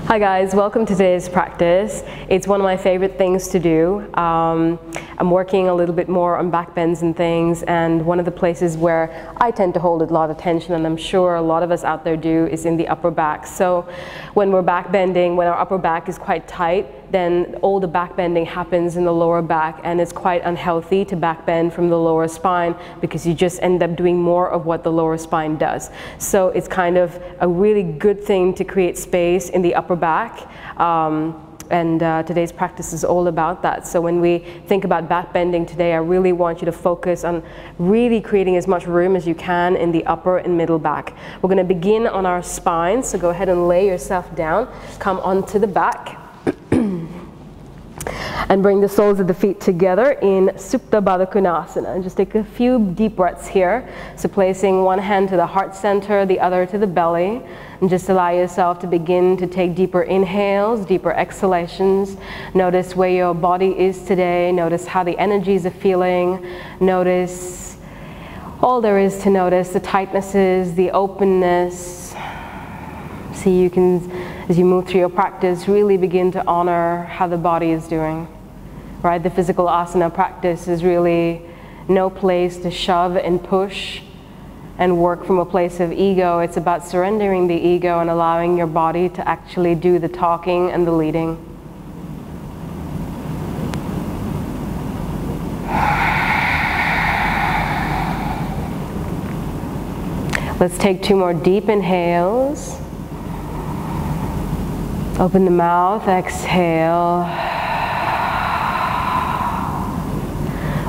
Hi guys, welcome to today's practice. It's one of my favorite things to do. I'm working a little bit more on back bends and things, and one of the places where I tend to hold a lot of tension, and I'm sure a lot of us out there do, is in the upper back. So when we're back bending, when our upper back is quite tight, then all the back bending happens in the lower back, and it's quite unhealthy to back bend from the lower spine because you just end up doing more of what the lower spine does. So it's kind of a really good thing to create space in the upper back. Today's practice is all about that. So when we think about back bending today, I really want you to focus on really creating as much room as you can in the upper and middle back. We're going to begin on our spine, so go ahead and lay yourself down, come onto the back, and bring the soles of the feet together in Supta Baddha Konasana. And just take a few deep breaths here. So placing one hand to the heart center, the other to the belly, and just allow yourself to begin to take deeper inhales, deeper exhalations. Notice where your body is today. Notice how the energies are feeling. Notice all there is to notice, the tightnesses, the openness. See, you can, as you move through your practice, really begin to honor how the body is doing. Right? The physical asana practice is really no place to shove and push and work from a place of ego. It's about surrendering the ego and allowing your body to actually do the talking and the leading. Let's take 2 more deep inhales. Open the mouth, exhale.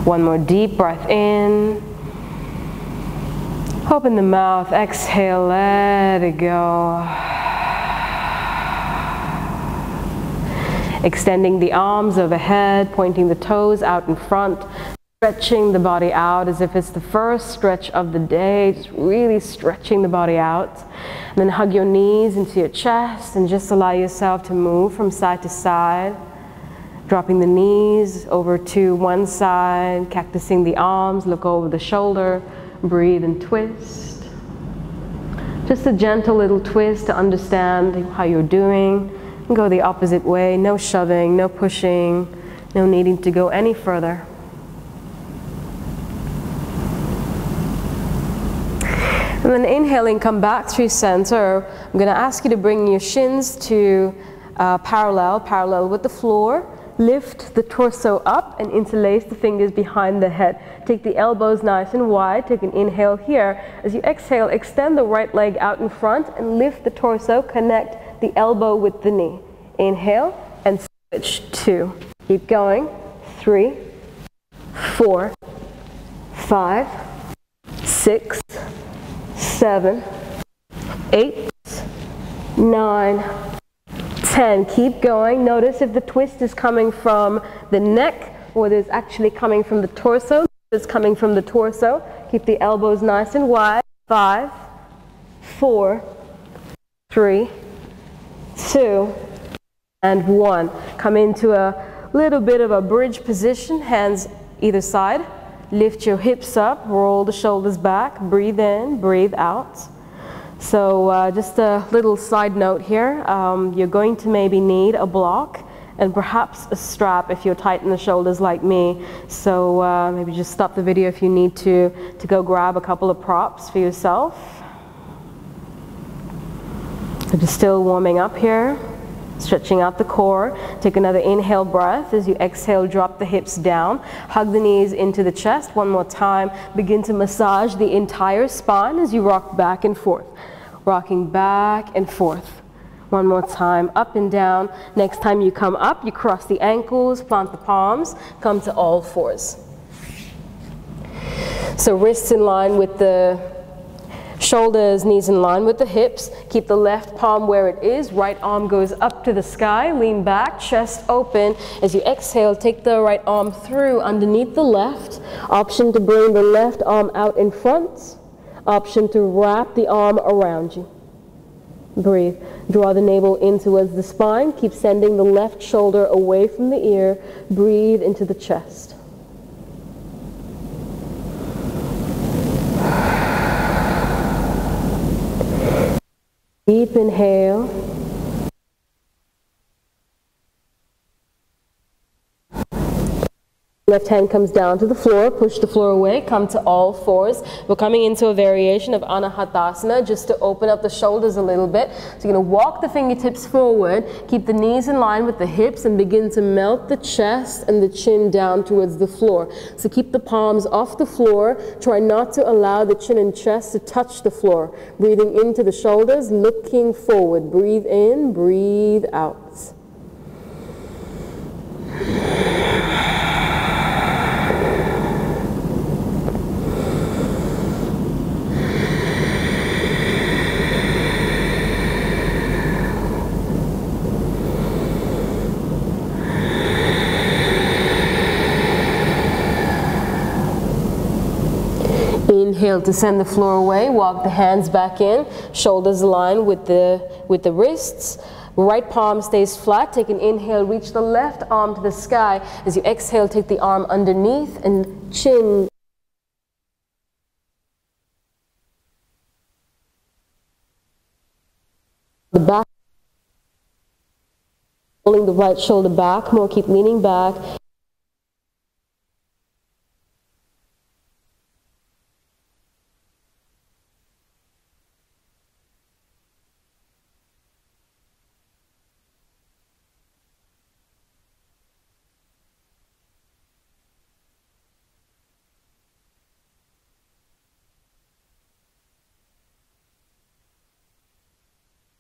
1 more deep breath in. Open the mouth, exhale, let it go. Extending the arms overhead, pointing the toes out in front, stretching the body out as if it's the first stretch of the day, just really stretching the body out. And then hug your knees into your chest and just allow yourself to move from side to side. Dropping the knees over to one side, cactusing the arms, look over the shoulder, breathe and twist. Just a gentle little twist to understand how you're doing. And go the opposite way, no shoving, no pushing, no needing to go any further. And then inhaling, come back through center. I'm going to ask you to bring your shins to parallel with the floor. Lift the torso up and interlace the fingers behind the head. Take the elbows nice and wide. Take an inhale here. As you exhale, extend the right leg out in front and lift the torso. Connect the elbow with the knee. Inhale and switch. 2. Keep going. 3, 4, 5, 6, 7, 8, 9, 10. Keep going. Notice if the twist is coming from the neck or it's actually coming from the torso. It's coming from the torso. Keep the elbows nice and wide. 5, 4, 3, 2, and 1. Come into a little bit of a bridge position. Hands either side. Lift your hips up. Roll the shoulders back. Breathe in. Breathe out. So just a little side note here, you're going to maybe need a block and perhaps a strap if you're tight in the shoulders like me. So maybe just stop the video if you need to go grab a couple of props for yourself. So just still warming up here, stretching out the core. Take another inhale breath. As you exhale, drop the hips down. Hug the knees into the chest. One more time. Begin to massage the entire spine as you rock back and forth. Rocking back and forth. One more time, up and down. Next time you come up, you cross the ankles, plant the palms, come to all fours. So wrists in line with the shoulders, knees in line with the hips. Keep the left palm where it is. Right arm goes up to the sky. Lean back, chest open. As you exhale, take the right arm through underneath the left. Option to bring the left arm out in front. Option to wrap the arm around you. Breathe. Draw the navel in towards the spine. Keep sending the left shoulder away from the ear. Breathe into the chest. Deep inhale. Left hand comes down to the floor, push the floor away, come to all fours. We're coming into a variation of Anahatasana just to open up the shoulders a little bit. So you're going to walk the fingertips forward, keep the knees in line with the hips, and begin to melt the chest and the chin down towards the floor. So keep the palms off the floor. Try not to allow the chin and chest to touch the floor. Breathing into the shoulders, looking forward. Breathe in, breathe out. Inhale to send the floor away, walk the hands back in, shoulders aligned with the wrists. Right palm stays flat. Take an inhale, reach the left arm to the sky. As you exhale, take the arm underneath and chin. The back, pulling the right shoulder back more, keep leaning back.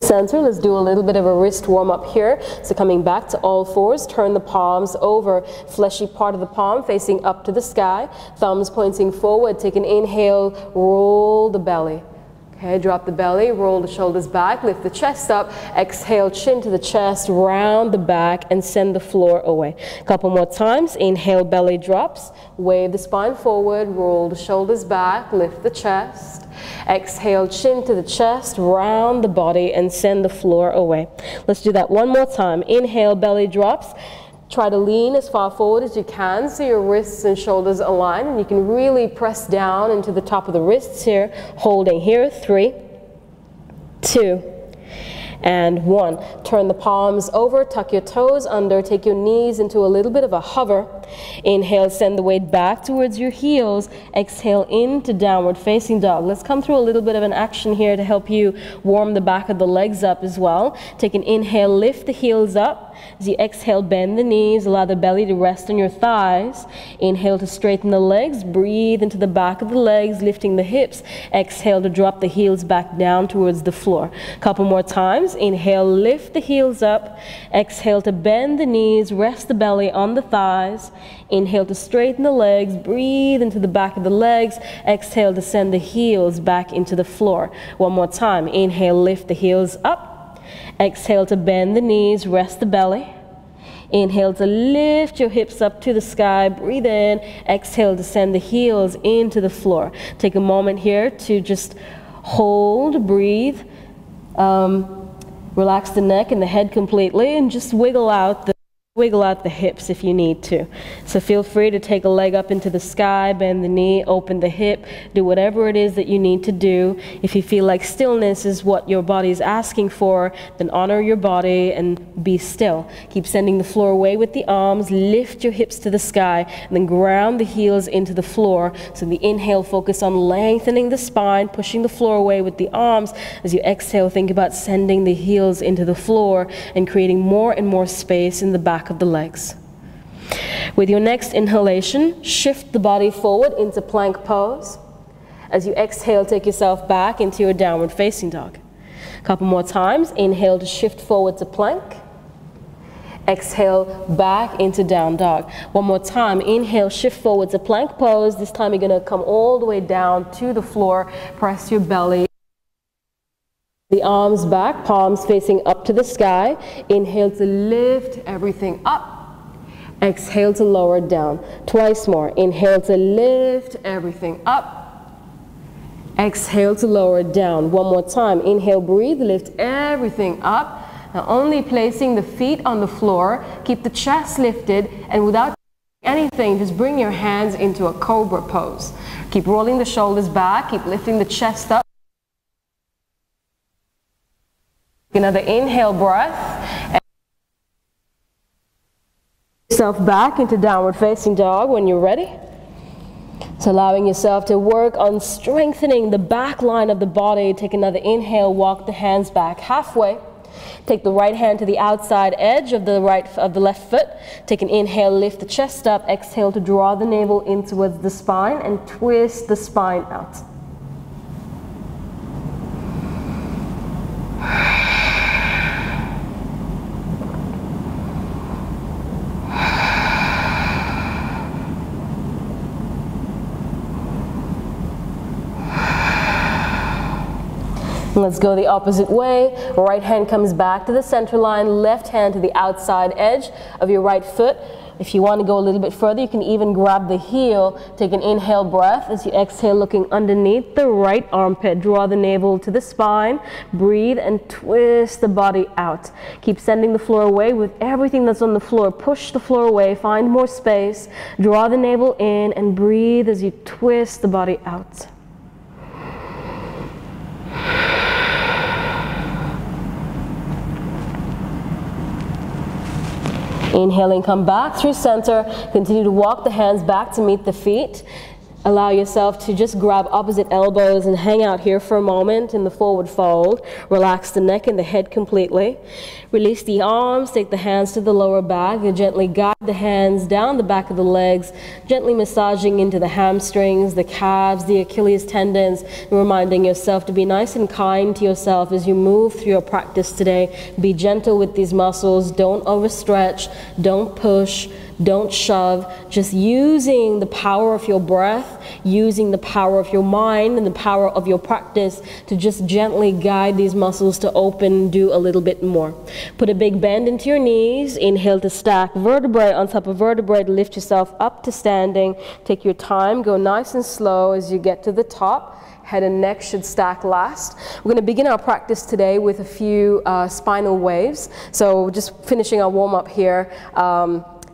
Center. Let's do a little bit of a wrist warm up here. So coming back to all fours, turn the palms over, fleshy part of the palm facing up to the sky, thumbs pointing forward. Take an inhale, roll the belly. Okay, drop the belly, roll the shoulders back, lift the chest up, exhale, chin to the chest, round the back, and send the floor away. A couple more times. Inhale, belly drops, wave the spine forward, roll the shoulders back, lift the chest. Exhale, chin to the chest, round the body, and send the floor away. Let's do that one more time. Inhale, belly drops. Try to lean as far forward as you can so your wrists and shoulders align, and you can really press down into the top of the wrists here, holding here. 3, 2, and 1. Turn the palms over, tuck your toes under, take your knees into a little bit of a hover. Inhale, send the weight back towards your heels. Exhale into downward facing dog. Let's come through a little bit of an action here to help you warm the back of the legs up as well. Take an inhale, lift the heels up. As you exhale, bend the knees, allow the belly to rest on your thighs. Inhale to straighten the legs, breathe into the back of the legs, lifting the hips. Exhale to drop the heels back down towards the floor. Couple more times. Inhale, lift the heels up. Exhale to bend the knees, rest the belly on the thighs. Inhale to straighten the legs, breathe into the back of the legs. Exhale to send the heels back into the floor. One more time. Inhale, lift the heels up. Exhale to bend the knees, rest the belly. Inhale to lift your hips up to the sky, breathe in. Exhale to send the heels into the floor. Take a moment here to just hold, breathe. Relax the neck and the head completely, and just wiggle out the hips if you need to. So feel free to take a leg up into the sky, bend the knee, open the hip, do whatever it is that you need to do. If you feel like stillness is what your body is asking for, then honor your body and be still. Keep sending the floor away with the arms, lift your hips to the sky, and then ground the heels into the floor. So the inhale, focus on lengthening the spine, pushing the floor away with the arms. As you exhale, think about sending the heels into the floor and creating more and more space in the back of the legs. With your next inhalation, shift the body forward into plank pose. As you exhale, take yourself back into your downward facing dog. A couple more times. Inhale to shift forward to plank. Exhale back into down dog. One more time. Inhale, shift forward to plank pose. This time you're going to come all the way down to the floor. Press your belly. The arms back, palms facing up to the sky. Inhale to lift everything up. Exhale to lower it down. Twice more. Inhale to lift everything up. Exhale to lower it down. One more time. Inhale, breathe, lift everything up. Now only placing the feet on the floor. Keep the chest lifted, and without anything, just bring your hands into a cobra pose. Keep rolling the shoulders back. Keep lifting the chest up. Another inhale breath. Yourself back into downward facing dog when you're ready. So allowing yourself to work on strengthening the back line of the body. Take another inhale, walk the hands back halfway. Take the right hand to the outside edge of the left foot. Take an inhale, lift the chest up. Exhale to draw the navel in towards the spine and twist the spine out. Let's go the opposite way. Right hand comes back to the center line, left hand to the outside edge of your right foot. If you want to go a little bit further, you can even grab the heel. Take an inhale breath as you exhale, looking underneath the right armpit. Draw the navel to the spine, breathe and twist the body out. Keep sending the floor away with everything that's on the floor. Push the floor away, find more space. Draw the navel in and breathe as you twist the body out. Inhaling, come back through center. Continue to walk the hands back to meet the feet. Allow yourself to just grab opposite elbows and hang out here for a moment in the forward fold. Relax the neck and the head completely. Release the arms, take the hands to the lower back. You gently guide the hands down the back of the legs, gently massaging into the hamstrings, the calves, the Achilles tendons, and reminding yourself to be nice and kind to yourself as you move through your practice today. Be gentle with these muscles. Don't overstretch, don't push, don't shove, just using the power of your breath, using the power of your mind and the power of your practice to just gently guide these muscles to open, do a little bit more. Put a big bend into your knees. Inhale to stack vertebrae on top of vertebrae to lift yourself up to standing. Take your time, go nice and slow as you get to the top. Head and neck should stack last. We're going to begin our practice today with a few spinal waves. So just finishing our warm-up here.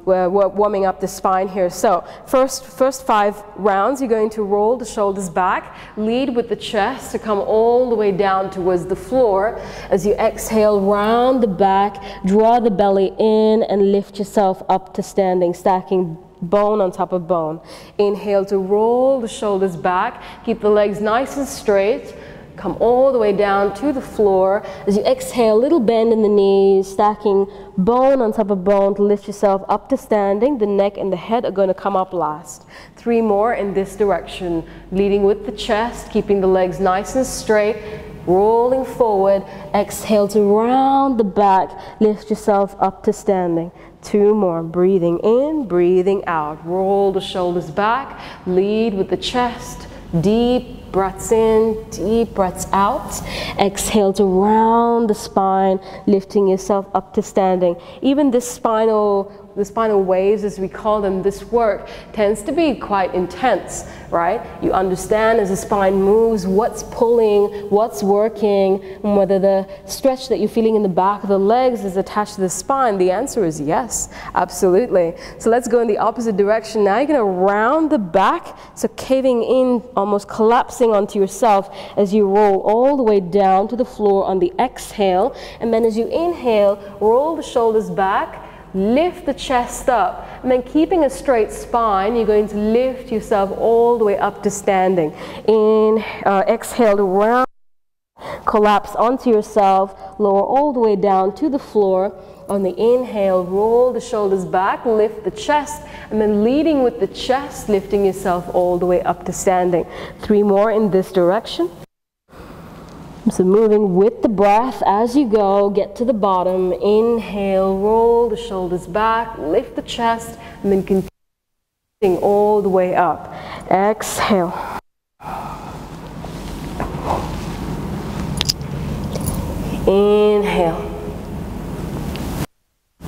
We're warming up the spine here. So first 5 rounds, you're going to roll the shoulders back, lead with the chest to come all the way down towards the floor. As you exhale, round the back, draw the belly in and lift yourself up to standing, stacking bone on top of bone. Inhale to roll the shoulders back, keep the legs nice and straight. Come all the way down to the floor. As you exhale, little bend in the knees, stacking bone on top of bone to lift yourself up to standing. The neck and the head are going to come up last. 3 more in this direction. Leading with the chest, keeping the legs nice and straight, rolling forward. Exhale to round the back, lift yourself up to standing. 2 more. Breathing in, breathing out. Roll the shoulders back, lead with the chest, deep breaths in, deep breaths out. Exhale to round the spine, lifting yourself up to standing. Even the spinal waves, as we call them, this work tends to be quite intense, right? You understand as the spine moves what's pulling, what's working, and whether the stretch that you're feeling in the back of the legs is attached to the spine. The answer is yes, absolutely. So let's go in the opposite direction. Now you're going to round the back, so caving in, almost collapsing onto yourself as you roll all the way down to the floor on the exhale. And then as you inhale, roll the shoulders back, lift the chest up, and then keeping a straight spine, you're going to lift yourself all the way up to standing. Exhale to round, collapse onto yourself, lower all the way down to the floor. On the inhale, roll the shoulders back, lift the chest, and then leading with the chest, lifting yourself all the way up to standing. 3 more in this direction. So moving with the breath as you go, get to the bottom. Inhale, roll the shoulders back, lift the chest, and then continue all the way up. Exhale. Inhale.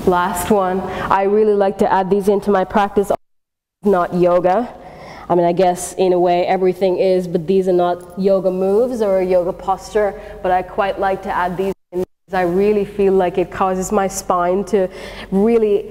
Last one. I really like to add these into my practice, not yoga. I mean, I guess in a way everything is, but these are not yoga moves or a yoga posture, but I quite like to add these in because I really feel like it causes my spine to really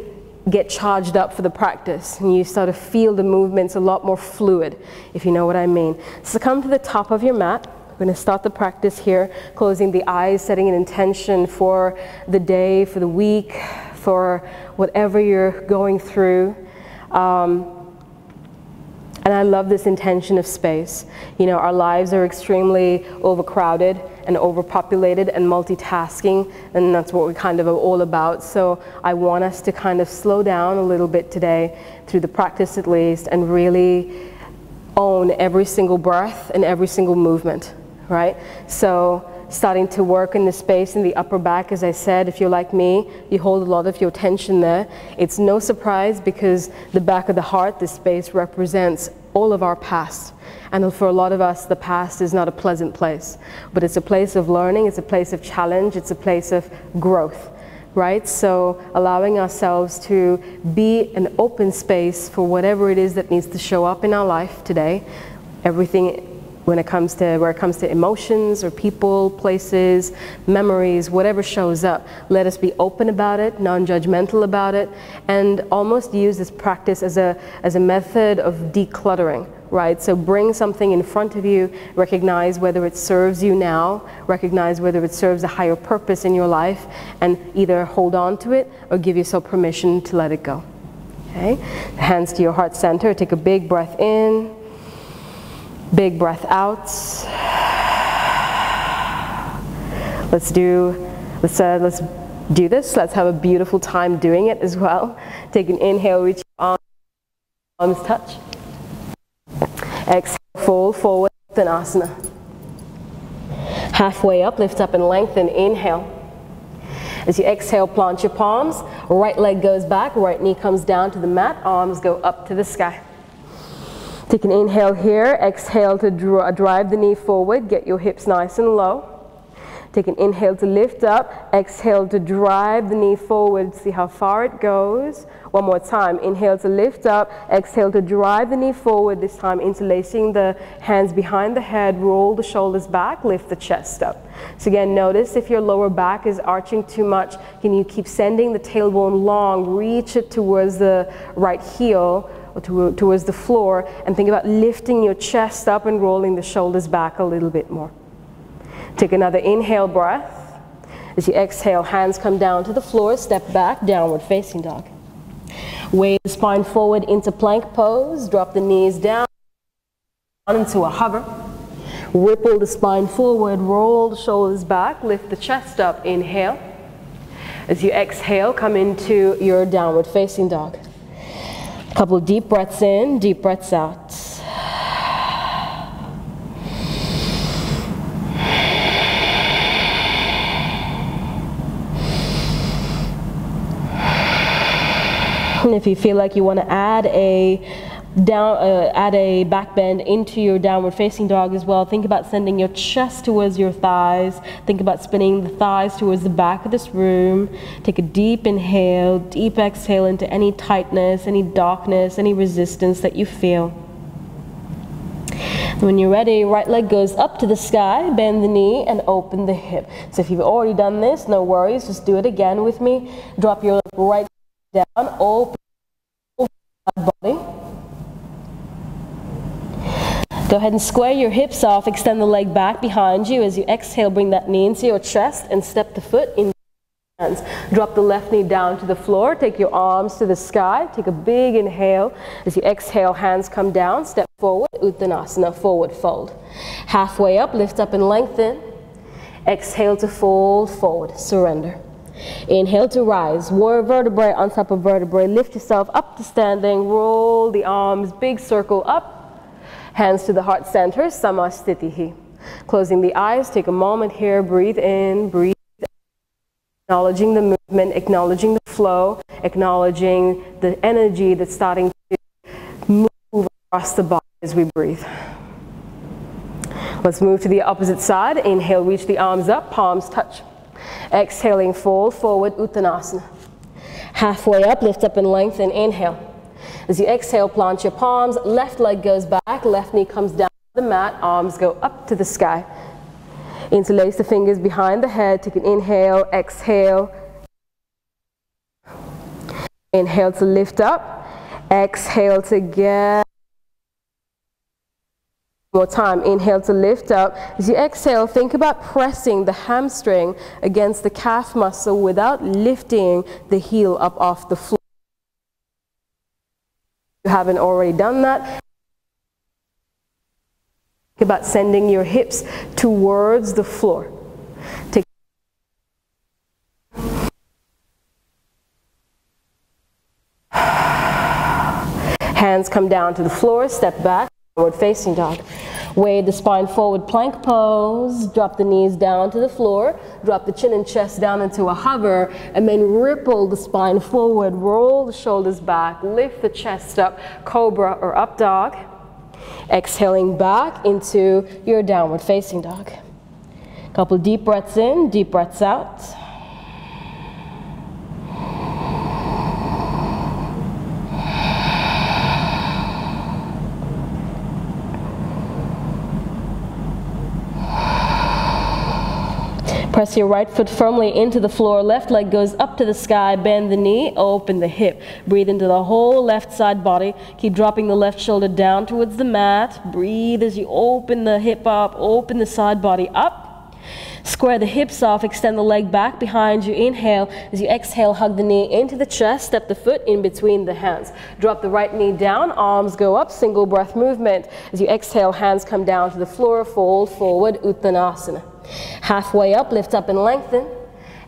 get charged up for the practice, and you sort of feel the movements a lot more fluid, if you know what I mean. So come to the top of your mat. We're going to start the practice here, closing the eyes, setting an intention for the day, for the week, for whatever you're going through. And I love this intention of space. You know, our lives are extremely overcrowded and overpopulated and multitasking, and that's what we're kind of all about. So I want us to kind of slow down a little bit today, through the practice at least, and really own every single breath and every single movement, right? So starting to work in the space in the upper back, as I said, if you're like me, you hold a lot of your tension there. It's no surprise, because the back of the heart, this space, represents all of our past. And for a lot of us, the past is not a pleasant place, but it's a place of learning, it's a place of challenge, it's a place of growth, right? So allowing ourselves to be an open space for whatever it is that needs to show up in our life today. Everything where it comes to emotions or people, places, memories, whatever shows up, let us be open about it, non-judgmental about it, and almost use this practice as a method of decluttering, right? So bring something in front of you, recognize whether it serves you now, recognize whether it serves a higher purpose in your life, and either hold on to it or give yourself permission to let it go. Okay? Hands to your heart center, take a big breath in. Big breath out. Let's do this. Let's have a beautiful time doing it as well. Take an inhale, reach your arms touch. Exhale, fold forward, Uttanasana. Halfway up, lift up and lengthen, inhale. As you exhale, plant your palms, right leg goes back, right knee comes down to the mat, arms go up to the sky. Take an inhale here, exhale to drive the knee forward, get your hips nice and low. Take an inhale to lift up, exhale to drive the knee forward, see how far it goes. One more time, inhale to lift up, exhale to drive the knee forward, this time interlacing the hands behind the head, roll the shoulders back, lift the chest up. So again, notice if your lower back is arching too much, can you keep sending the tailbone long, reach it towards the right heel, or towards the floor, and think about lifting your chest up and rolling the shoulders back a little bit more. Take another inhale breath. As you exhale, hands come down to the floor, step back, downward facing dog. Wave the spine forward into plank pose, drop the knees down into a hover. Ripple the spine forward, roll the shoulders back, lift the chest up, inhale. As you exhale, come into your downward facing dog. A couple of deep breaths in, deep breaths out. And if you feel like you want to add a back bend into your downward facing dog as well, think about sending your chest towards your thighs. Think about spinning the thighs towards the back of this room. Take a deep inhale, deep exhale into any tightness, any darkness, any resistance that you feel. When you're ready, right leg goes up to the sky, bend the knee and open the hip. So if you've already done this, no worries, just do it again with me. Drop your right leg down, open the body. Go ahead and square your hips off, extend the leg back behind you. As you exhale, bring that knee into your chest and step the foot in. Hands. Drop the left knee down to the floor, take your arms to the sky, take a big inhale. As you exhale, hands come down, step forward, Uttanasana, forward fold. Halfway up, lift up and lengthen. Exhale to fold forward, surrender. Inhale to rise, warrior vertebrae on top of vertebrae, lift yourself up to standing, roll the arms, big circle up. Hands to the heart center, Samasthitihi. Closing the eyes, take a moment here, breathe in, breathe out. Acknowledging the movement, acknowledging the flow, acknowledging the energy that's starting to move across the body as we breathe. Let's move to the opposite side. Inhale, reach the arms up, palms touch. Exhaling, fold forward, Uttanasana. Halfway up, lift up and lengthen, inhale. As you exhale, plant your palms, left leg goes back, left knee comes down to the mat, arms go up to the sky. Interlace the fingers behind the head, take an inhale, exhale. Inhale to lift up, exhale to get. One more time, inhale to lift up. As you exhale, think about pressing the hamstring against the calf muscle without lifting the heel up off the floor. If you haven't already done that, think about sending your hips towards the floor. Take hands come down to the floor, step back, forward facing dog. Wave the spine forward, plank pose, drop the knees down to the floor, drop the chin and chest down into a hover, and then ripple the spine forward, roll the shoulders back, lift the chest up, cobra or up dog. Exhaling back into your downward facing dog. Couple deep breaths in, deep breaths out. Press your right foot firmly into the floor. Left leg goes up to the sky. Bend the knee, open the hip. Breathe into the whole left side body. Keep dropping the left shoulder down towards the mat. Breathe as you open the hip up, open the side body up. Square the hips off, extend the leg back behind you. Inhale. As you exhale, hug the knee into the chest. Step the foot in between the hands. Drop the right knee down, arms go up, single breath movement. As you exhale, hands come down to the floor, fold forward, Uttanasana. Halfway up, lift up and lengthen.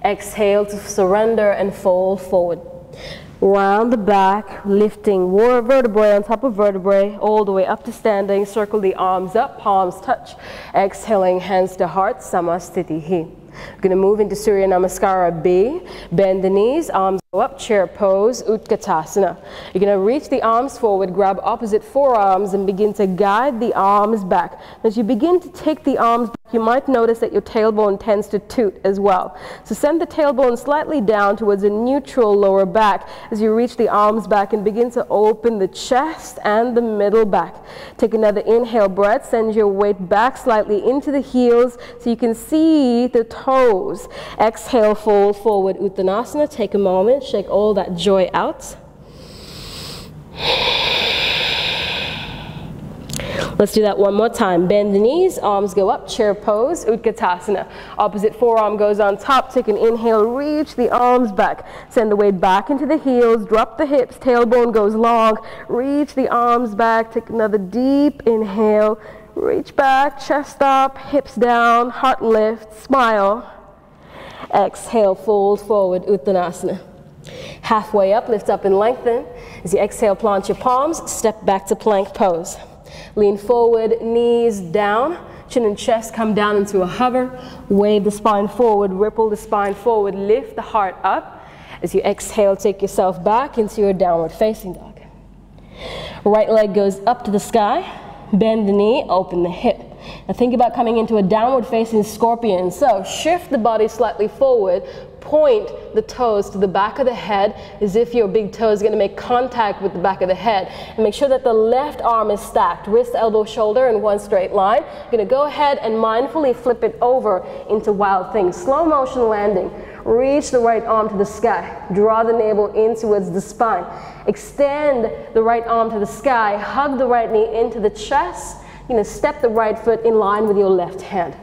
Exhale to surrender and fold forward. Round the back, lifting vertebrae on top of vertebrae, all the way up to standing. Circle the arms up, palms touch. Exhaling, hands to heart, Samasthiti. We're going to move into Surya Namaskara B. Bend the knees, arms go up, chair pose, Utkatasana. You're going to reach the arms forward, grab opposite forearms, and begin to guide the arms back. As you begin to take the arms back, you might notice that your tailbone tends to toot as well. So send the tailbone slightly down towards a neutral lower back as you reach the arms back and begin to open the chest and the middle back. Take another inhale breath, send your weight back slightly into the heels so you can see the toes. Exhale, fold forward, Uttanasana. Take a moment, shake all that joy out. Let's do that one more time. Bend the knees, arms go up, chair pose, Utkatasana. Opposite forearm goes on top. Take an inhale, reach the arms back. Send the weight back into the heels, drop the hips, tailbone goes long. Reach the arms back, take another deep inhale. Reach back, chest up, hips down, heart lift, smile. Exhale, fold forward, Uttanasana. Halfway up, lift up and lengthen. As you exhale, plant your palms, step back to plank pose. Lean forward, knees down, chin and chest come down into a hover. Wave the spine forward, ripple the spine forward, lift the heart up. As you exhale, take yourself back into your downward facing dog. Right leg goes up to the sky, bend the knee, open the hip. Now think about coming into a downward facing scorpion. So shift the body slightly forward, point the toes to the back of the head as if your big toe is going to make contact with the back of the head. And make sure that the left arm is stacked, wrist, elbow, shoulder in one straight line. You're going to go ahead and mindfully flip it over into wild thing. Slow motion landing. Reach the right arm to the sky. Draw the navel in towards the spine. Extend the right arm to the sky. Hug the right knee into the chest. You're going to step the right foot in line with your left hand.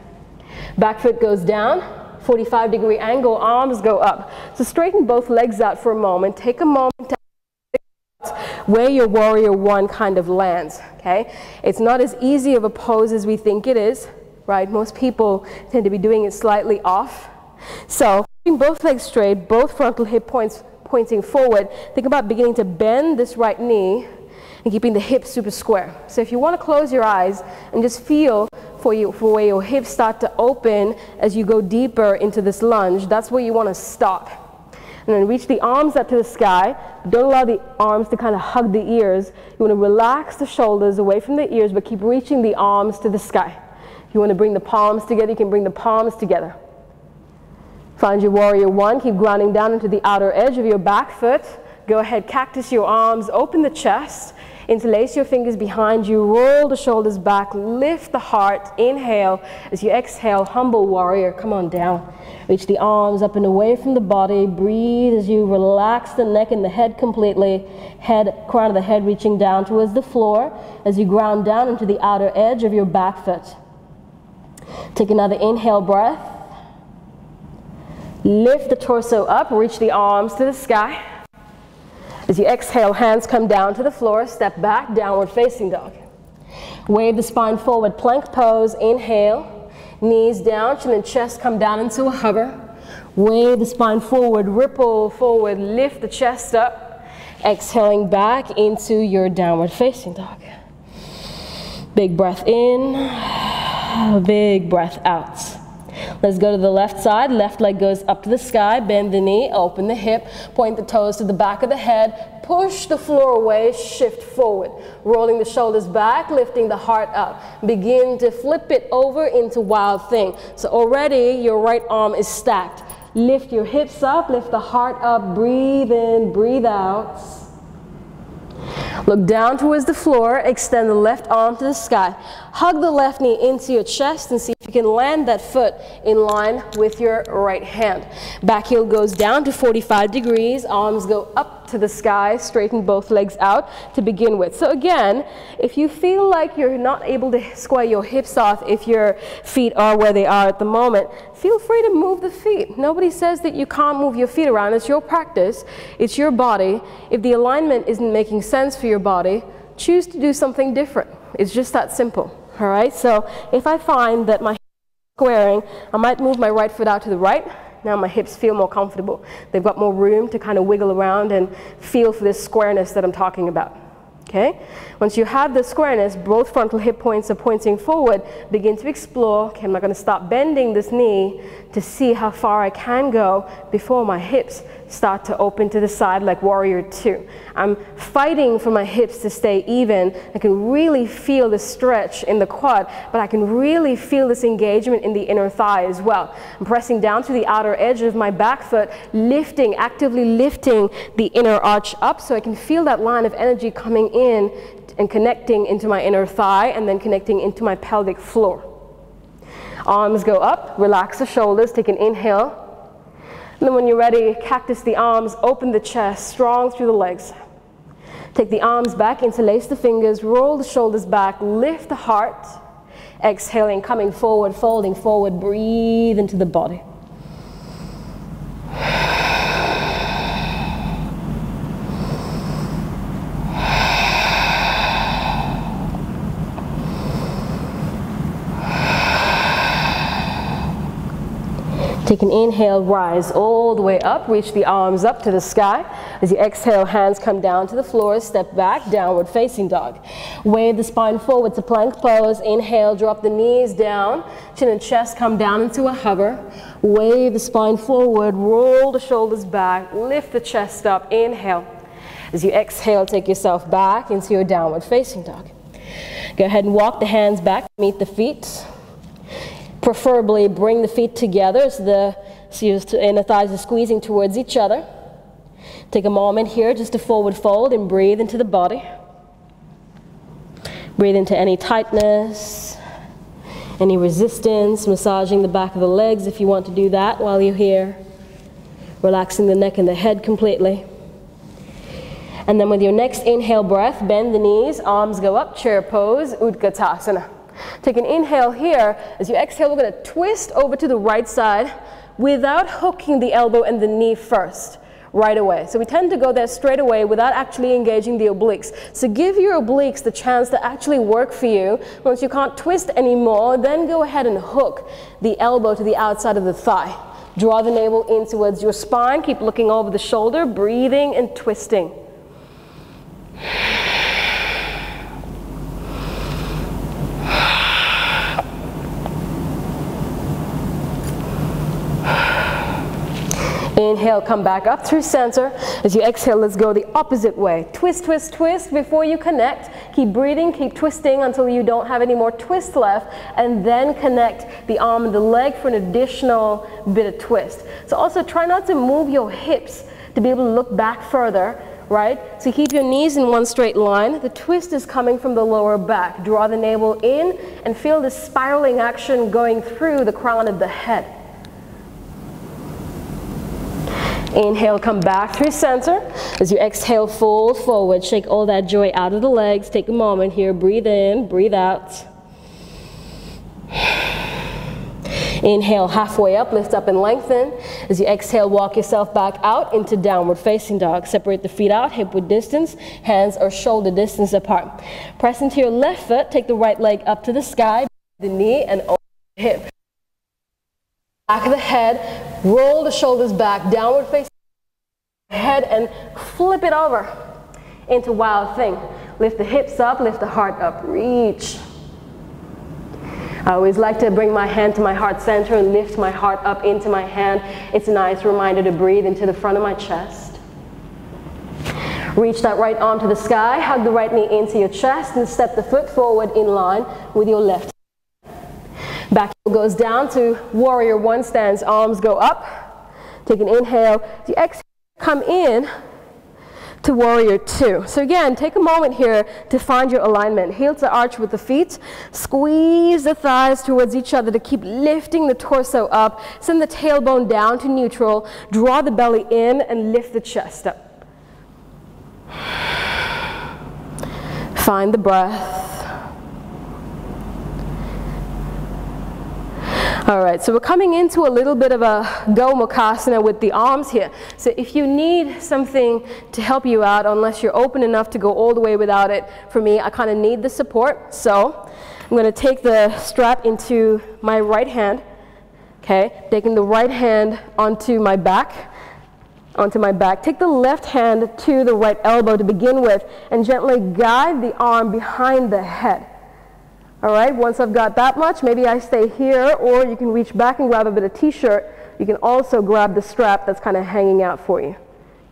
Back foot goes down, 45-degree angle, arms go up. So straighten both legs out for a moment. Take a moment to where your warrior one kind of lands, okay? It's not as easy of a pose as we think it is, right? Most people tend to be doing it slightly off. So keeping both legs straight, both frontal hip points pointing forward, think about beginning to bend this right knee and keeping the hips super square. So if you want to close your eyes and just feel for where your hips start to open as you go deeper into this lunge, that's where you want to stop. And then reach the arms up to the sky. Don't allow the arms to kind of hug the ears. You want to relax the shoulders away from the ears, but keep reaching the arms to the sky. If you want to bring the palms together, you can bring the palms together. Find your warrior one. Keep grounding down into the outer edge of your back foot. Go ahead, cactus your arms, open the chest. Interlace your fingers behind you, roll the shoulders back, lift the heart, inhale. As you exhale, humble warrior, come on down. Reach the arms up and away from the body, breathe as you relax the neck and the head completely, crown of the head reaching down towards the floor as you ground down into the outer edge of your back foot. Take another inhale breath. Lift the torso up, reach the arms to the sky. As you exhale, hands come down to the floor, step back, downward facing dog. Wave the spine forward, plank pose, inhale. Knees down, chin and chest come down into a hover. Wave the spine forward, ripple forward, lift the chest up. Exhaling back into your downward facing dog. Big breath in, big breath out. Let's go to the left side. Left leg goes up to the sky. Bend the knee, open the hip, point the toes to the back of the head. Push the floor away, shift forward. Rolling the shoulders back, lifting the heart up. Begin to flip it over into wild thing. So already your right arm is stacked. Lift your hips up, lift the heart up, breathe in, breathe out. Look down towards the floor, extend the left arm to the sky. Hug the left knee into your chest and see if you can land that foot in line with your right hand. Back heel goes down to 45 degrees, arms go up to the sky, straighten both legs out to begin with. So again, if you feel like you're not able to square your hips off if your feet are where they are at the moment, feel free to move the feet. Nobody says that you can't move your feet around. It's your practice. It's your body. If the alignment isn't making sense for your body, choose to do something different. It's just that simple. All right? So if I find that my hips are squaring, I might move my right foot out to the right. Now my hips feel more comfortable. They've got more room to kind of wiggle around and feel for this squareness that I'm talking about. Okay? Once you have the squareness, both frontal hip points are pointing forward, begin to explore. Okay, I'm not going to stop bending this knee to see how far I can go before my hips start to open to the side like warrior two. I'm fighting for my hips to stay even. I can really feel the stretch in the quad, but I can really feel this engagement in the inner thigh as well. I'm pressing down to the outer edge of my back foot, lifting, actively lifting the inner arch up so I can feel that line of energy coming in and connecting into my inner thigh and then connecting into my pelvic floor. Arms go up, relax the shoulders, take an inhale. And then when you're ready, cactus the arms, open the chest, strong through the legs. Take the arms back, interlace the fingers, roll the shoulders back, lift the heart. Exhaling, coming forward, folding forward, breathe into the body. Take an inhale, rise all the way up, reach the arms up to the sky. As you exhale, hands come down to the floor, step back, downward facing dog. Wave the spine forward to plank pose. Inhale, drop the knees down, chin and chest come down into a hover. Wave the spine forward, roll the shoulders back, lift the chest up, inhale. As you exhale, take yourself back into your downward facing dog. Go ahead and walk the hands back, meet the feet. Preferably bring the feet together so your inner thighs are squeezing towards each other. Take a moment here just to forward fold and breathe into the body. Breathe into any tightness, any resistance, massaging the back of the legs if you want to do that while you're here. Relaxing the neck and the head completely. And then with your next inhale breath, bend the knees, arms go up, chair pose, Utkatasana. Take an inhale here. As you exhale, we're going to twist over to the right side without hooking the elbow and the knee first, right away. So we tend to go there straight away without actually engaging the obliques. So give your obliques the chance to actually work for you. Once you can't twist anymore, then go ahead and hook the elbow to the outside of the thigh. Draw the navel in towards your spine. Keep looking over the shoulder, breathing and twisting. Inhale, come back up through center. As you exhale, let's go the opposite way. Twist, twist, twist before you connect. Keep breathing, keep twisting until you don't have any more twist left, and then connect the arm and the leg for an additional bit of twist. So also try not to move your hips to be able to look back further. right? So keep your knees in one straight line. The twist is coming from the lower back. Draw the navel in and feel the spiraling action going through the crown of the head. Inhale, come back through center. As you exhale, fold forward. Shake all that joy out of the legs. Take a moment here. Breathe in, breathe out. Inhale, halfway up, lift up and lengthen. As you exhale, walk yourself back out into downward facing dog. Separate the feet out, hip width distance, hands or shoulder distance apart. Press into your left foot, take the right leg up to the sky, the knee and over the hip. Back of the head, roll the shoulders back, downward facing head and flip it over into wild thing. Lift the hips up, lift the heart up, reach. I always like to bring my hand to my heart center and lift my heart up into my hand. It's a nice reminder to breathe into the front of my chest. Reach that right arm to the sky, hug the right knee into your chest and step the foot forward in line with your left. Back heel goes down to warrior one stance, arms go up. Take an inhale. As you exhale, come in to warrior two. So again, take a moment here to find your alignment. Heel to arch with the feet. Squeeze the thighs towards each other to keep lifting the torso up. Send the tailbone down to neutral. Draw the belly in and lift the chest up. Find the breath. All right, so we're coming into a little bit of a Gomukhasana with the arms here. So if you need something to help you out, unless you're open enough to go all the way without it, for me, I kind of need the support. So I'm going to take the strap into my right hand, okay? Taking the right hand onto my back. Take the left hand to the right elbow to begin with, and gently guide the arm behind the head. All right, once I've got that much, maybe I stay here, or you can reach back and grab a bit of t-shirt. You can also grab the strap that's kind of hanging out for you.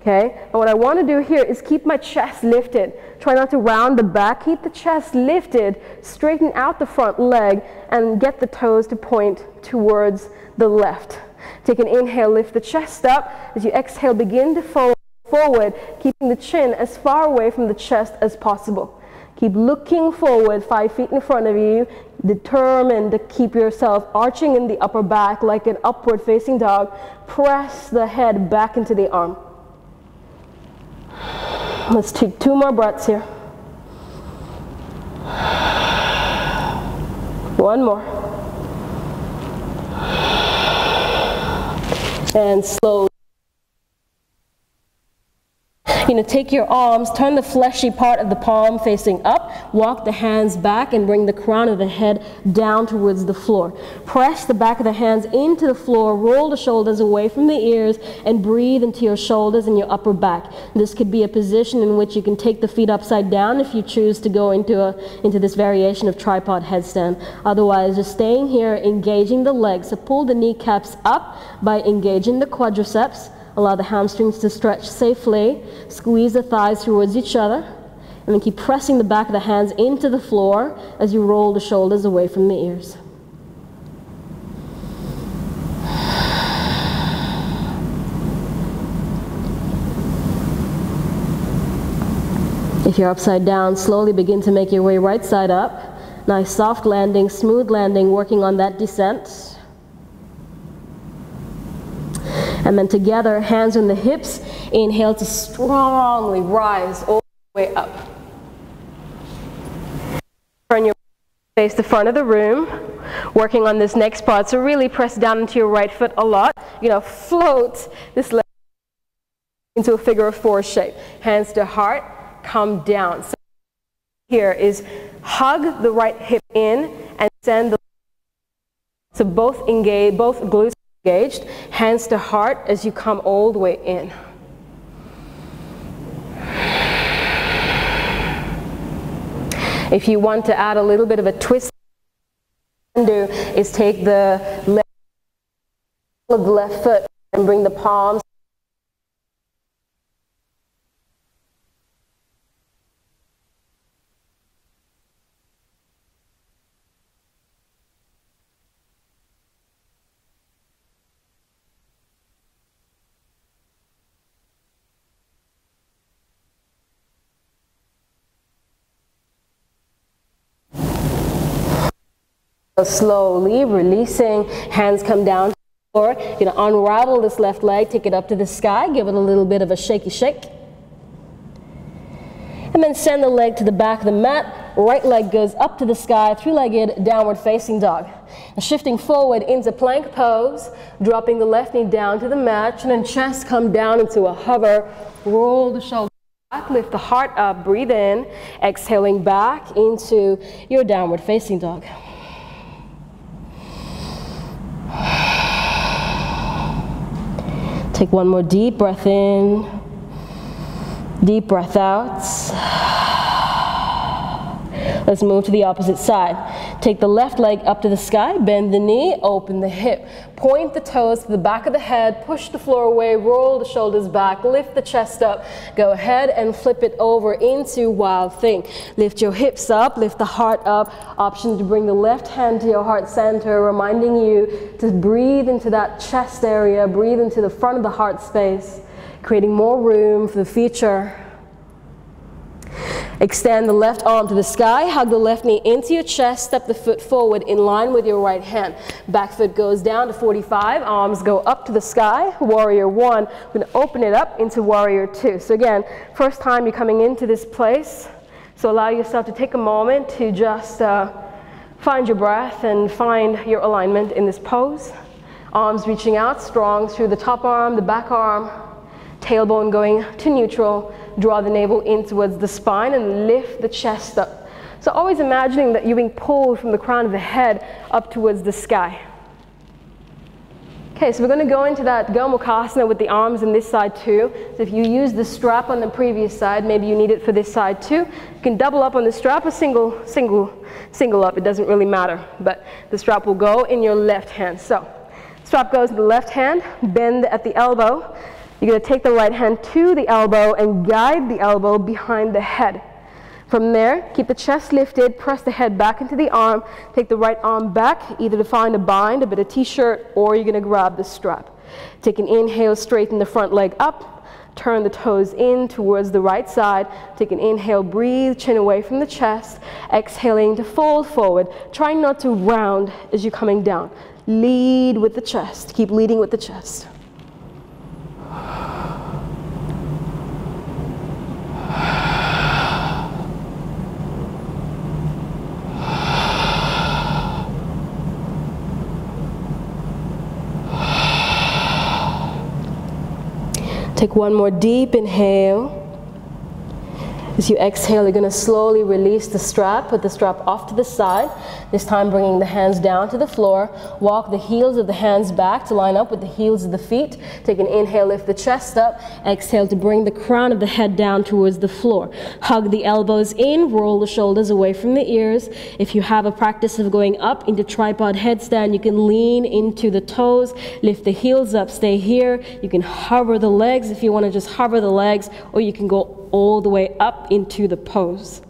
Okay, and what I want to do here is keep my chest lifted. Try not to round the back, keep the chest lifted, straighten out the front leg, and get the toes to point towards the left. Take an inhale, lift the chest up. As you exhale, begin to fold forward, keeping the chin as far away from the chest as possible. Keep looking forward, 5 feet in front of you, determined to keep yourself arching in the upper back like an upward facing dog. Press the head back into the arm. Let's take 2 more breaths here. 1 more. And slowly. Take your arms, turn the fleshy part of the palm facing up, walk the hands back and bring the crown of the head down towards the floor. Press the back of the hands into the floor, roll the shoulders away from the ears, and breathe into your shoulders and your upper back. This could be a position in which you can take the feet upside down if you choose to go into this variation of tripod headstand. Otherwise, just staying here, engaging the legs. So pull the kneecaps up by engaging the quadriceps. Allow the hamstrings to stretch safely. Squeeze the thighs towards each other. And then keep pressing the back of the hands into the floor as you roll the shoulders away from the ears. If you're upside down, slowly begin to make your way right side up. Nice soft landing, smooth landing, working on that descent. And then together, hands on the hips, inhale to strongly rise all the way up. Turn your face the front of the room, working on this next part. So really press down into your right foot a lot. Float this leg into a figure of 4 shape. Hands to heart, come down. So here is hug the right hip in and send the so both engage, both glutes engaged, hands to heart as you come all the way in. If you want to add a little bit of a twist, what you can do is take the left foot and bring the palms Slowly releasing, hands come down to the floor. You're gonna unravel this left leg, take it up to the sky, give it a little bit of a shaky shake. And then send the leg to the back of the mat. Right leg goes up to the sky, three-legged downward facing dog. And shifting forward into plank pose, dropping the left knee down to the mat, chin and chest come down into a hover. Roll the shoulders back, lift the heart up, breathe in, exhaling back into your downward facing dog. Take one more deep breath in, deep breath out. Let's move to the opposite side. Take the left leg up to the sky, bend the knee, open the hip. Point the toes to the back of the head, push the floor away, roll the shoulders back, lift the chest up. Go ahead and flip it over into wild thing. Lift your hips up, lift the heart up. Option to bring the left hand to your heart center, reminding you to breathe into that chest area, breathe into the front of the heart space, creating more room for the future. Extend the left arm to the sky, hug the left knee into your chest, step the foot forward in line with your right hand. Back foot goes down to 45, arms go up to the sky, warrior one. We're going to open it up into warrior two. So again, first time you're coming into this place, so allow yourself to take a moment to just find your breath and find your alignment in this pose. Arms reaching out, strong through the top arm, the back arm, tailbone going to neutral. Draw the navel in towards the spine and lift the chest up. So always imagining that you're being pulled from the crown of the head up towards the sky. Okay, so we're going to go into that Gomukhasana with the arms on this side too. So if you use the strap on the previous side, maybe you need it for this side too. You can double up on the strap or single up. It doesn't really matter, but the strap will go in your left hand. So strap goes in the left hand, bend at the elbow. You're going to take the right hand to the elbow and guide the elbow behind the head. From there, keep the chest lifted, press the head back into the arm, take the right arm back, either to find a bind, a bit of t-shirt, or you're going to grab the strap. Take an inhale, straighten the front leg up, turn the toes in towards the right side. Take an inhale, breathe, chin away from the chest, exhaling to fold forward. Try not to round as you're coming down. Lead with the chest, keep leading with the chest. Take one more deep inhale. As you exhale, you're going to slowly release the strap, put the strap off to the side, this time bringing the hands down to the floor. Walk the heels of the hands back to line up with the heels of the feet. Take an inhale, lift the chest up. Exhale to bring the crown of the head down towards the floor. Hug the elbows in, roll the shoulders away from the ears. If you have a practice of going up into tripod headstand, you can lean into the toes, lift the heels up, stay here. You can hover the legs if you want to just hover the legs, or you can go all the way up into the pose.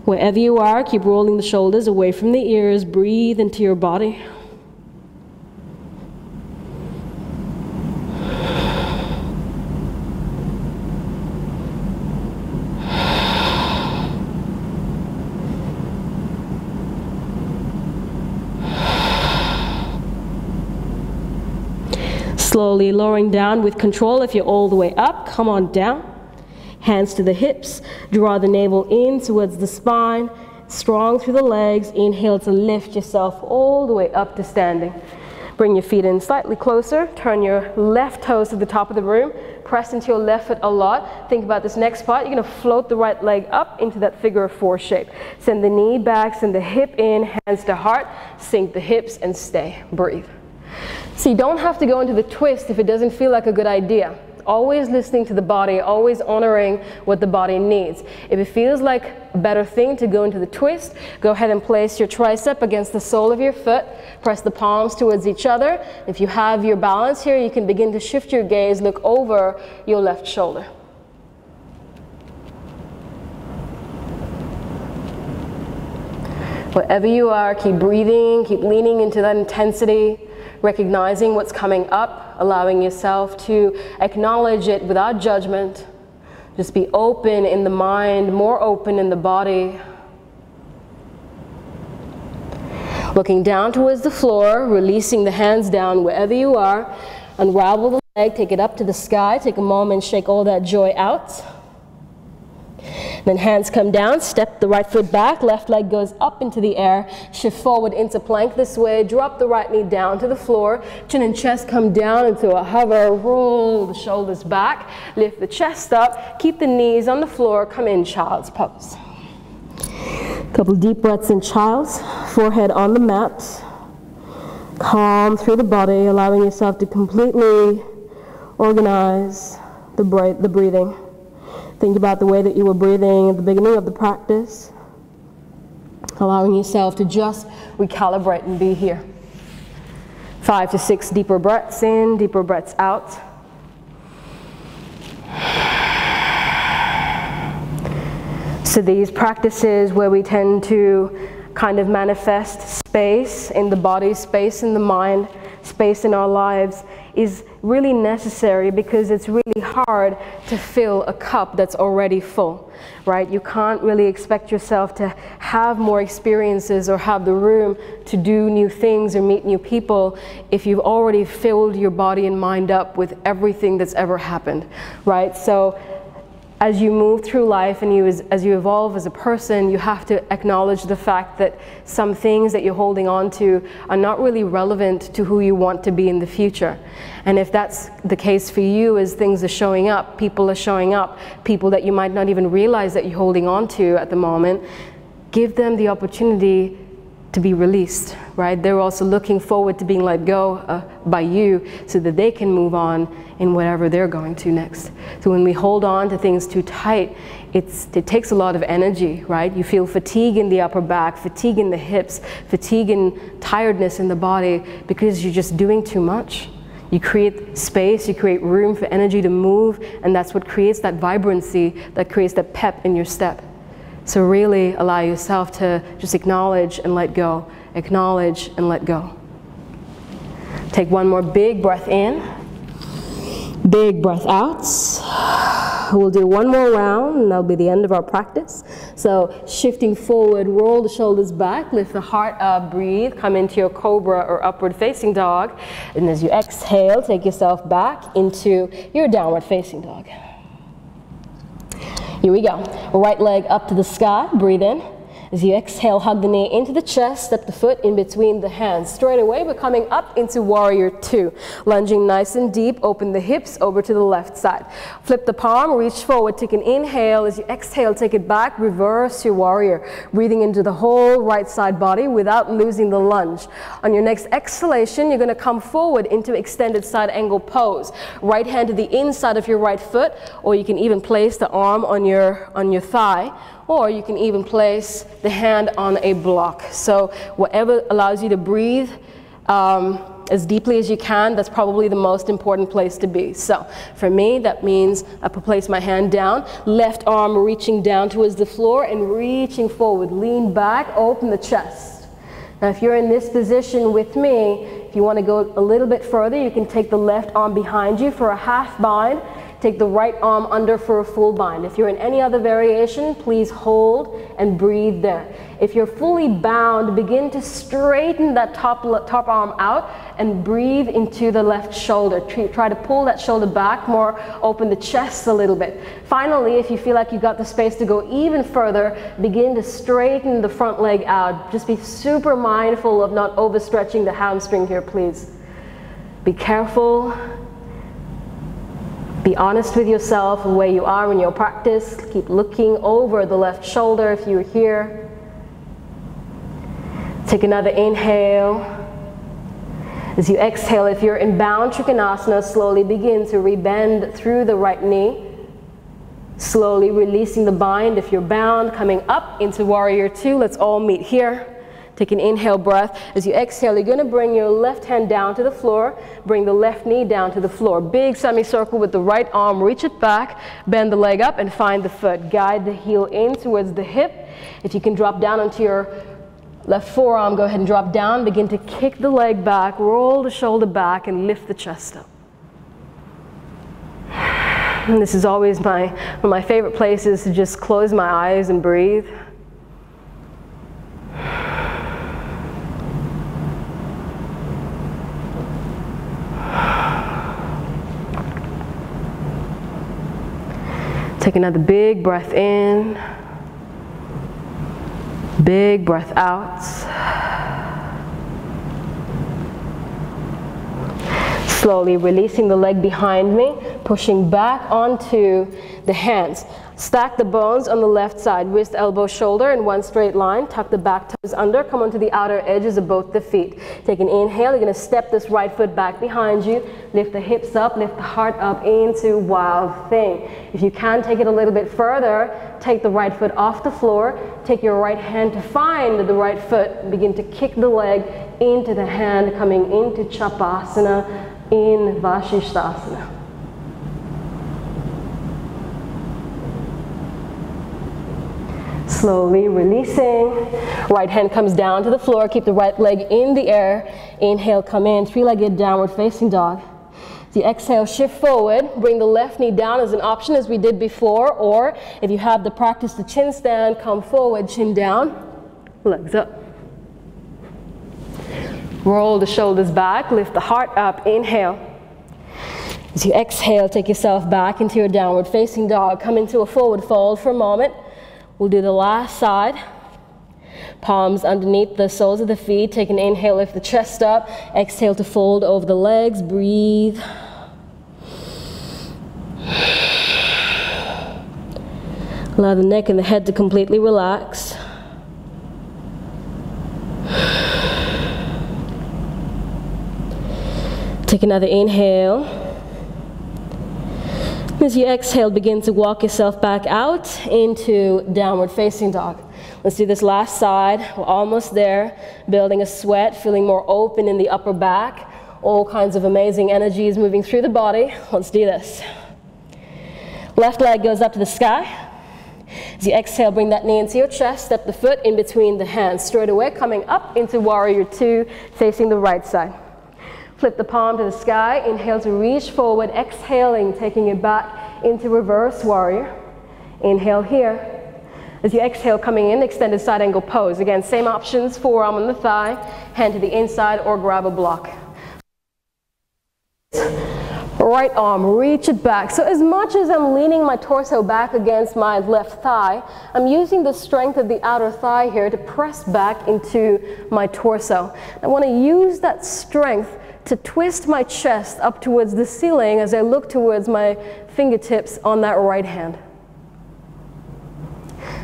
Wherever you are, keep rolling the shoulders away from the ears. Breathe into your body. Slowly lowering down with control. If you're all the way up, come on down. Hands to the hips, draw the navel in towards the spine, strong through the legs. Inhale to lift yourself all the way up to standing. Bring your feet in slightly closer, turn your left toes to the top of the room, press into your left foot a lot. Think about this next part. You're going to float the right leg up into that figure of four shape. Send the knee back, send the hip in, hands to heart, sink the hips and stay. Breathe. So you don't have to go into the twist if it doesn't feel like a good idea. Always listening to the body, always honoring what the body needs. If it feels like a better thing to go into the twist, go ahead and place your tricep against the sole of your foot. Press the palms towards each other. If you have your balance here, you can begin to shift your gaze, look over your left shoulder. Wherever you are, keep breathing, keep leaning into that intensity, recognizing what's coming up, allowing yourself to acknowledge it without judgment. Just be open in the mind, more open in the body. Looking down towards the floor, releasing the hands down wherever you are. Unravel the leg, take it up to the sky. Take a moment, shake all that joy out. Then hands come down, step the right foot back, left leg goes up into the air, shift forward into plank this way, drop the right knee down to the floor, chin and chest come down into a hover, roll the shoulders back, lift the chest up, keep the knees on the floor, come in child's pose. Couple deep breaths in child's, forehead on the mat, calm through the body, allowing yourself to completely organize the breathing. Think about the way that you were breathing at the beginning of the practice, allowing yourself to just recalibrate and be here. 5 to 6 deeper breaths in, deeper breaths out. So these practices where we tend to kind of manifest space in the body, space in the mind, space in our lives is really necessary because it's really hard to fill a cup that's already full, right? You can't really expect yourself to have more experiences or have the room to do new things or meet new people if you've already filled your body and mind up with everything that's ever happened, right? So as you move through life and as you evolve as a person, you have to acknowledge the fact that some things that you're holding on to are not really relevant to who you want to be in the future. And if that's the case for you, as things are showing up, people that you might not even realize that you're holding on to at the moment, give them the opportunity to be released, right? They're also looking forward to being let go by you so that they can move on in whatever they're going to next. So when we hold on to things too tight, it takes a lot of energy, right? You feel fatigue in the upper back, fatigue in the hips, fatigue and tiredness in the body because you're just doing too much. You create space, you create room for energy to move, and that's what creates that vibrancy, that creates that pep in your step. So really allow yourself to just acknowledge and let go. Acknowledge and let go. Take one more big breath in. Big breath out. We'll do one more round and that'll be the end of our practice. So shifting forward, roll the shoulders back, lift the heart up, breathe, come into your cobra or upward facing dog. And as you exhale, take yourself back into your downward facing dog. Here we go. Right leg up to the sky, breathe in. As you exhale, hug the knee into the chest, step the foot in between the hands. Straight away, we're coming up into Warrior Two. Lunging nice and deep, open the hips over to the left side. Flip the palm, reach forward, take an inhale. As you exhale, take it back, reverse your warrior. Breathing into the whole right side body without losing the lunge. On your next exhalation, you're gonna come forward into extended side angle pose. Right hand to the inside of your right foot, or you can even place the arm on your thigh. Or you can even place the hand on a block. So whatever allows you to breathe as deeply as you can, that's probably the most important place to be. So for me, that means I place my hand down, left arm reaching down towards the floor and reaching forward. Lean back, open the chest. Now if you're in this position with me, if you want to go a little bit further, you can take the left arm behind you for a half bind. Take the right arm under for a full bind. If you're in any other variation, please hold and breathe there. If you're fully bound, begin to straighten that top arm out and breathe into the left shoulder. Try to pull that shoulder back more, open the chest a little bit. Finally, if you feel like you've got the space to go even further, begin to straighten the front leg out. Just be super mindful of not overstretching the hamstring here, please. Be careful. Be honest with yourself and where you are in your practice. Keep looking over the left shoulder if you're here. Take another inhale. As you exhale, if you're in bound Trikonasana, slowly begin to rebend through the right knee. Slowly releasing the bind. If you're bound, coming up into Warrior Two. Let's all meet here. Take an inhale breath. As you exhale, you're going to bring your left hand down to the floor. Bring the left knee down to the floor. Big semicircle with the right arm. Reach it back. Bend the leg up and find the foot. Guide the heel in towards the hip. If you can drop down onto your left forearm, go ahead and drop down. Begin to kick the leg back. Roll the shoulder back and lift the chest up. And this is always one of my favorite places to just close my eyes and breathe. Take another big breath in, big breath out. Slowly releasing the leg behind me, pushing back onto the hands. Stack the bones on the left side, wrist, elbow, shoulder in one straight line. Tuck the back toes under, come onto the outer edges of both the feet. Take an inhale, you're gonna step this right foot back behind you, lift the hips up, lift the heart up into Wild Thing. If you can take it a little bit further, take the right foot off the floor, take your right hand to find the right foot, begin to kick the leg into the hand, coming into Chapasana in Vashisthasana. Slowly releasing, right hand comes down to the floor, keep the right leg in the air, inhale, come in, three-legged downward facing dog. As you exhale, shift forward, bring the left knee down as an option as we did before, or if you have the practice the chin stand, come forward, chin down, legs up. Roll the shoulders back, lift the heart up, inhale. As you exhale, take yourself back into your downward facing dog, come into a forward fold for a moment. We'll do the last side. Palms underneath the soles of the feet. Take an inhale, lift the chest up. Exhale to fold over the legs. Breathe. Allow the neck and the head to completely relax. Take another inhale. As you exhale, begin to walk yourself back out into downward facing dog. Let's do this last side. We're almost there. Building a sweat, feeling more open in the upper back. All kinds of amazing energies moving through the body. Let's do this. Left leg goes up to the sky. As you exhale, bring that knee into your chest. Step the foot in between the hands. Straight away, coming up into Warrior Two, facing the right side. Flip the palm to the sky, inhale to reach forward, exhaling, taking it back into reverse warrior. Inhale here. As you exhale, coming in, extended side angle pose. Again, same options, forearm on the thigh, hand to the inside or grab a block. Right arm, reach it back. So as much as I'm leaning my torso back against my left thigh, I'm using the strength of the outer thigh here to press back into my torso. I want to use that strength to twist my chest up towards the ceiling as I look towards my fingertips on that right hand.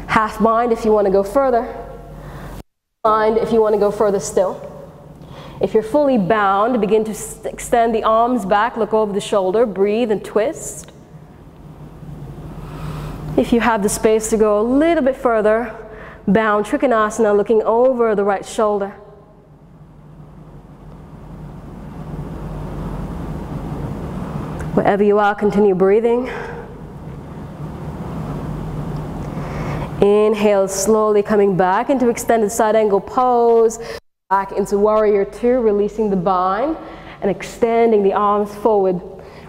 Half bind if you want to go further. Bind if you want to go further still. If you're fully bound, begin to extend the arms back, look over the shoulder, breathe and twist. If you have the space to go a little bit further, bound Trikonasana, looking over the right shoulder. Wherever you are, continue breathing. Inhale, slowly coming back into extended side angle pose. Back into Warrior Two, releasing the bind and extending the arms forward.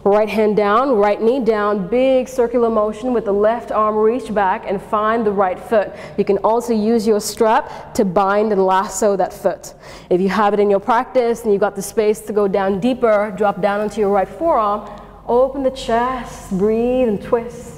Right hand down, right knee down, big circular motion with the left arm reach back and find the right foot. You can also use your strap to bind and lasso that foot. If you have it in your practice and you've got the space to go down deeper, drop down onto your right forearm, open the chest, breathe and twist.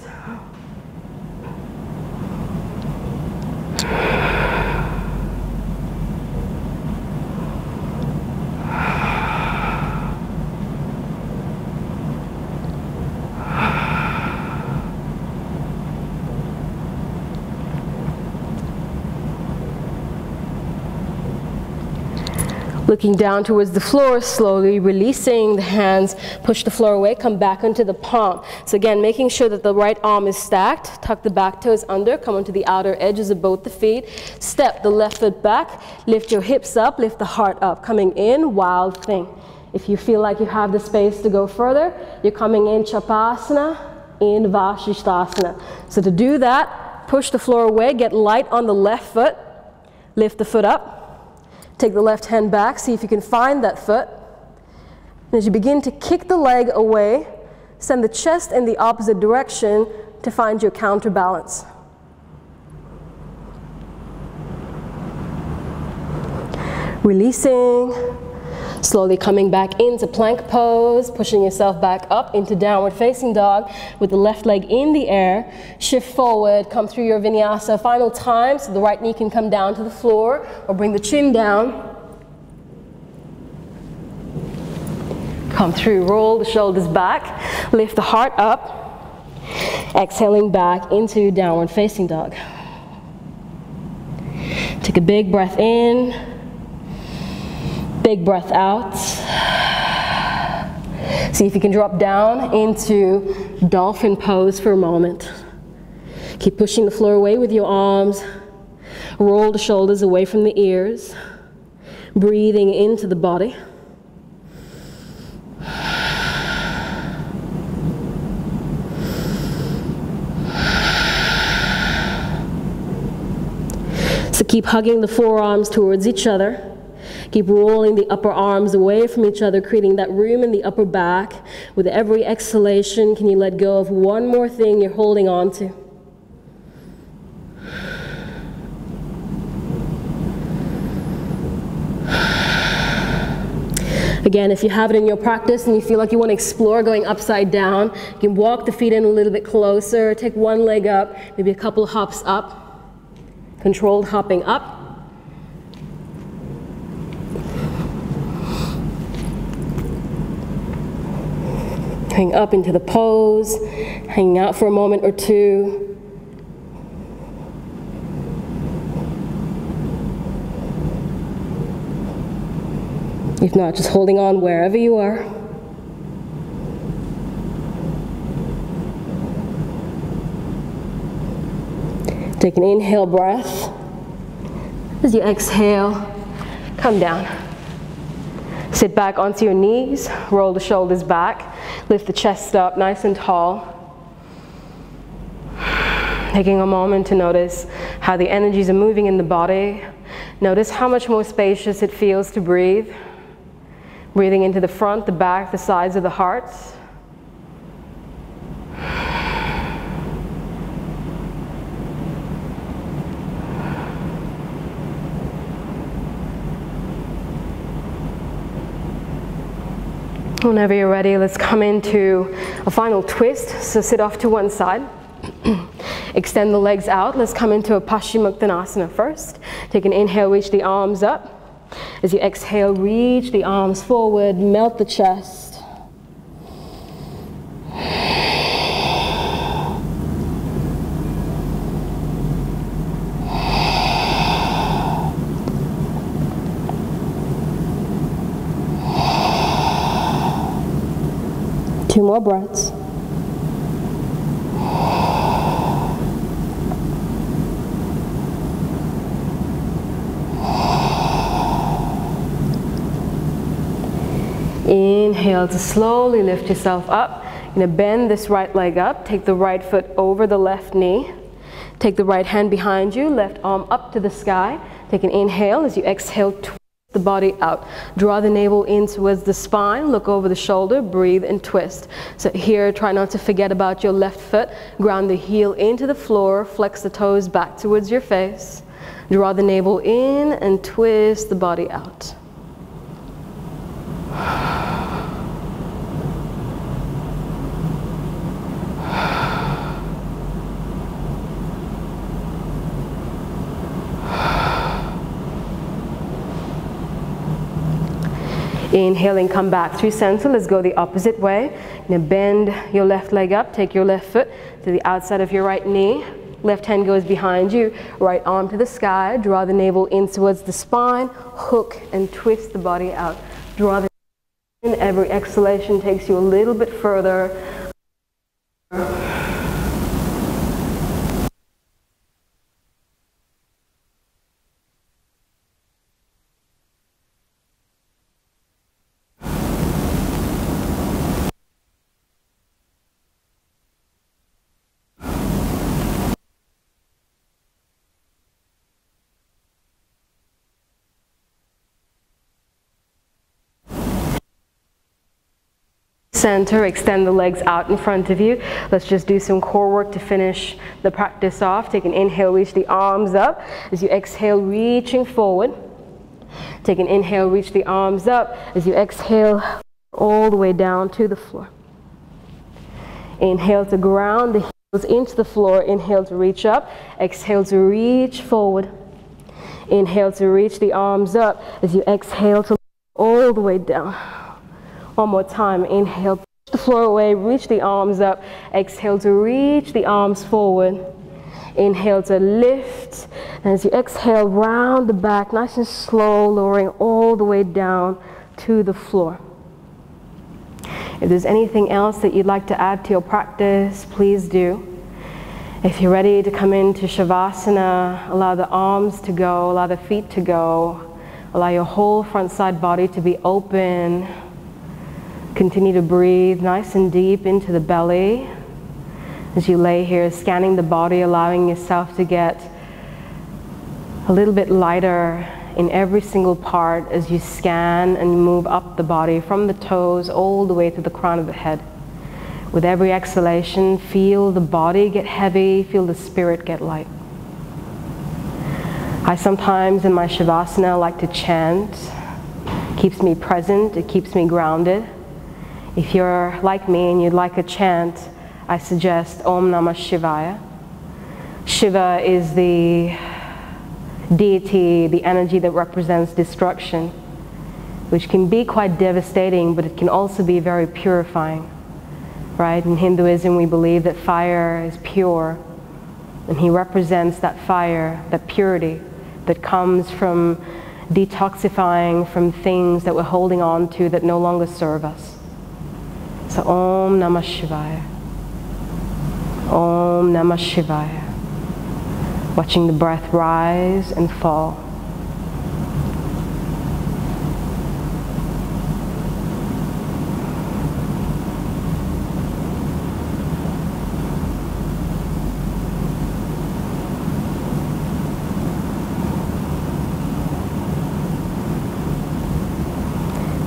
Looking down towards the floor, slowly releasing the hands, push the floor away, come back onto the palm. So again, making sure that the right arm is stacked, tuck the back toes under, come onto the outer edges of both the feet, step the left foot back, lift your hips up, lift the heart up, coming in, Wild Thing. If you feel like you have the space to go further, you're coming in Chapasana, in Vashisthasana. So to do that, push the floor away, get light on the left foot, lift the foot up. Take the left hand back, see if you can find that foot. And as you begin to kick the leg away, send the chest in the opposite direction to find your counterbalance. Releasing, Slowly coming back into plank pose, pushing yourself back up into downward facing dog with the left leg in the air. Shift forward, come through your vinyasa final time so the right knee can come down to the floor or bring the chin down. Come through, roll the shoulders back, lift the heart up, exhaling back into downward facing dog. Take a big breath in, big breath out. See if you can drop down into dolphin pose for a moment. Keep pushing the floor away with your arms. Roll the shoulders away from the ears. Breathing into the body. So keep hugging the forearms towards each other. Keep rolling the upper arms away from each other, creating that room in the upper back. With every exhalation, can you let go of one more thing you're holding on to? Again, if you have it in your practice and you feel like you want to explore going upside down, you can walk the feet in a little bit closer, take one leg up, maybe a couple of hops up. Controlled hopping up. Hang up into the pose, hanging out for a moment or two. If not, just holding on wherever you are. Take an inhale breath. As you exhale, come down. Sit back onto your knees, roll the shoulders back, lift the chest up nice and tall. Taking a moment to notice how the energies are moving in the body. Notice how much more spacious it feels to breathe. Breathing into the front, the back, the sides of the heart. Whenever you're ready, let's come into a final twist. So sit off to one side. Extend the legs out. Let's come into a Paschimottanasana first. Take an inhale, reach the arms up. As you exhale, reach the arms forward, melt the chest. Two more breaths. Inhale to slowly lift yourself up. You're going to bend this right leg up. Take the right foot over the left knee. Take the right hand behind you, left arm up to the sky. Take an inhale. As you exhale, twist the body out. Draw the navel in towards the spine. Look over the shoulder. Breathe and twist. So here, try not to forget about your left foot. Ground the heel into the floor. Flex the toes back towards your face. Draw the navel in and twist the body out. Inhaling, come back through center. Let's go the opposite way. You're going to bend your left leg up. Take your left foot to the outside of your right knee. Left hand goes behind you. Right arm to the sky. Draw the navel in towards the spine. Hook and twist the body out. Draw the navel in. Every exhalation takes you a little bit further. Center, extend the legs out in front of you. Let's just do some core work to finish the practice off. Take an inhale, reach the arms up. As you exhale, reaching forward. Take an inhale, reach the arms up. As you exhale, all the way down to the floor. Inhale to ground the heels into the floor. Inhale to reach up. Exhale to reach forward. Inhale to reach the arms up. As you exhale to all the way down. One more time. Inhale, push the floor away, reach the arms up. Exhale to reach the arms forward. Inhale to lift. And as you exhale, round the back, nice and slow, lowering all the way down to the floor. If there's anything else that you'd like to add to your practice, please do. If you're ready to come into Shavasana, allow the arms to go, allow the feet to go, allow your whole front side body to be open. Continue to breathe nice and deep into the belly. As you lay here, scanning the body, allowing yourself to get a little bit lighter in every single part as you scan and move up the body from the toes all the way to the crown of the head. With every exhalation, feel the body get heavy, feel the spirit get light. I sometimes in my Shavasana like to chant. It keeps me present, it keeps me grounded. If you're like me and you'd like a chant, I suggest Om Namah Shivaya. Shiva is the deity, the energy that represents destruction, which can be quite devastating, but it can also be very purifying, right? In Hinduism, we believe that fire is pure, and he represents that fire, that purity that comes from detoxifying from things that we're holding on to that no longer serve us. So Om Namah Shivaya. Om Namah Shivaya. Watching the breath rise and fall.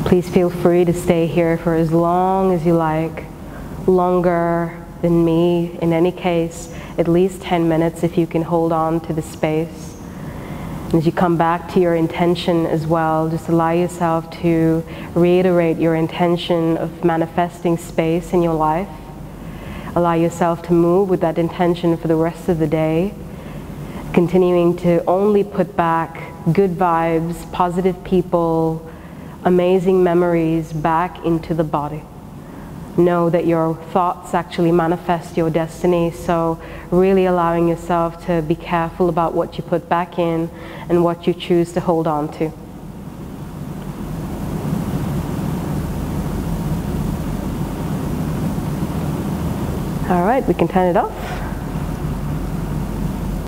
Please feel free to stay here for as long as you like, longer than me in any case, at least 10 minutes if you can hold on to the space. And as you come back to your intention as well, just allow yourself to reiterate your intention of manifesting space in your life. Allow yourself to move with that intention for the rest of the day, continuing to only put back good vibes, positive people, amazing memories back into the body. Know that your thoughts actually manifest your destiny, so really allowing yourself to be careful about what you put back in and what you choose to hold on to. All right, we can turn it off.